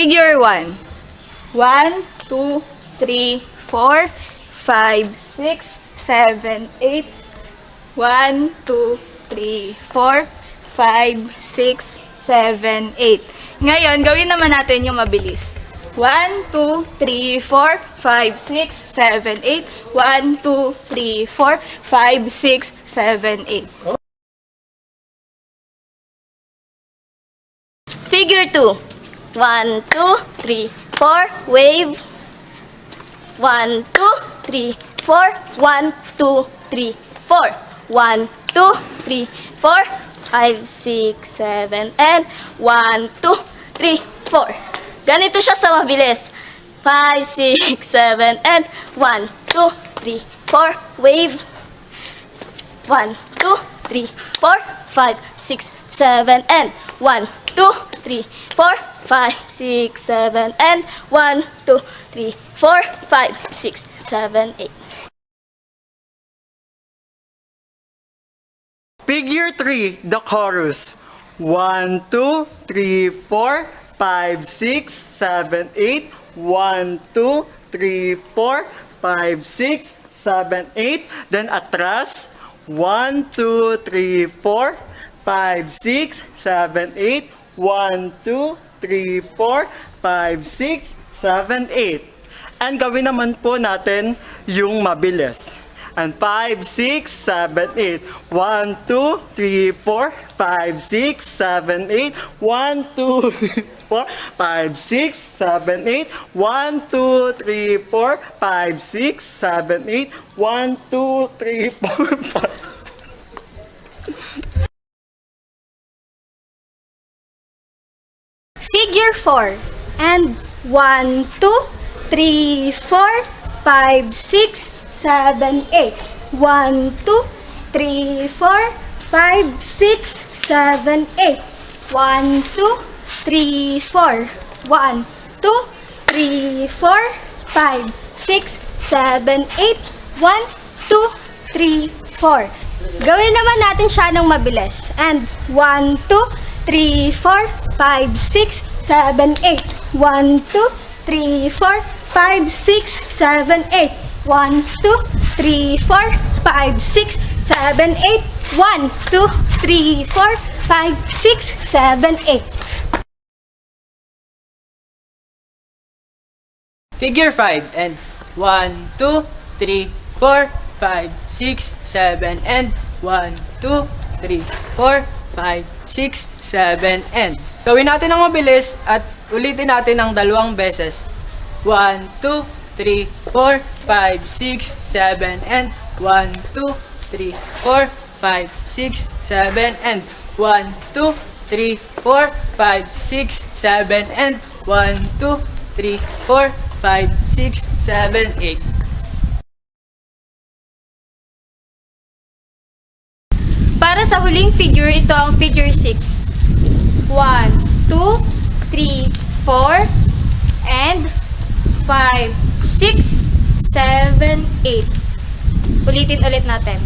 Figure 1. 1, 2, 3, 4, 5, 6, 7, 8. 1, 2, 3, 4, 5, 6, 7, 8. Ngayon, gawin naman natin yung mabilis. 1, 2, 3, 4, 5, 6, 7, 8. 1, 2, 3, 4, 5, 6, 7, 8. Figure 2. 1, 2, 3, 4, wave. 1, 2, 3, 4, 1, 2, 3, 4. 1, 2, 3, 4, 5, 6, 7, and 1, 2, 3, 4. Ganito siya sa mabilis. 5, 6, 7, and 1, 2, 3, 4, wave. 1, 2, 3, 4, 5, 6, 7, and 1, 2, 3, 4, 5, 6, 7, and 1, 2, 3, 4, 5, 6, 7, 8. Figure 3, the chorus. 1, 2, 3, 4, 5, 6, 7, 8. 1, 2, 3, 4, 5, 6, 7, 8. Then atras. 1, 2, 3, 4, 5, 6, 7, 8. 1, 2, 3, 4, 5, 6, 7, 8. And gawin naman po natin yung mabilis. And 5, 6, 7, 8. 1, 2, 3, 4, 5, 6, 7, 8. 1, 2, 3, 4, 5, 6, 7, 8. 1, 2, 3, 4, 5, 6, 7, 8. 1, 2, 3, 4, 5. Figure 4. And 1, 2, 3, 4, 5, 6, 7, 8. 1, 2, 3, 4, 5, 6, 7, 8. 1, 2, 3, 4. 1, 2, 3, 4, 5, 6, 7, 8. 1, 2, 3, 4. Gawin naman natin siya ng mabilis. And 1, 2, 3, 4, 5, 6, 7, 8. 1, 2, 3, 4, 5, 6, 7, 8. 1, 2, 3, 4, 5, 6, 7, 8. 1, 2, 3, 4, 5, 6, 7, 8. Figure 5 and 1, 2, 3, 4, 5, 6, 7, and 1, 2, 3, 4, 5, 6, 7, and. Gawin natin ang mabilis at ulitin natin ng 2 beses. 1, 2, 3, 4, 5, 6, 7, and 1, 2, 3, 4, 5, 6, 7, and 1, 2, 3, 4, 5, 6, 7, and 1, 2, 3, 4, 5, 6, 7, 8. Para sa huling figure, ito ang figure 6. 1, 2, 3, 4, and 5, 6, 7, 8. Ulitin ulit natin.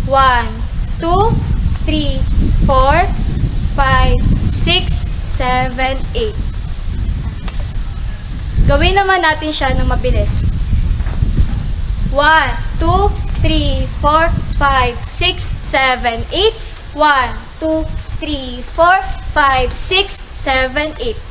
1, 2, 3, 4, 5, 6, 7, 8. Gawin naman natin siya ng mabilis. 1, 2, 3, 4, 5, 6, 7, 8. 1, 2, 3, 4, 5, 6, 7, 8.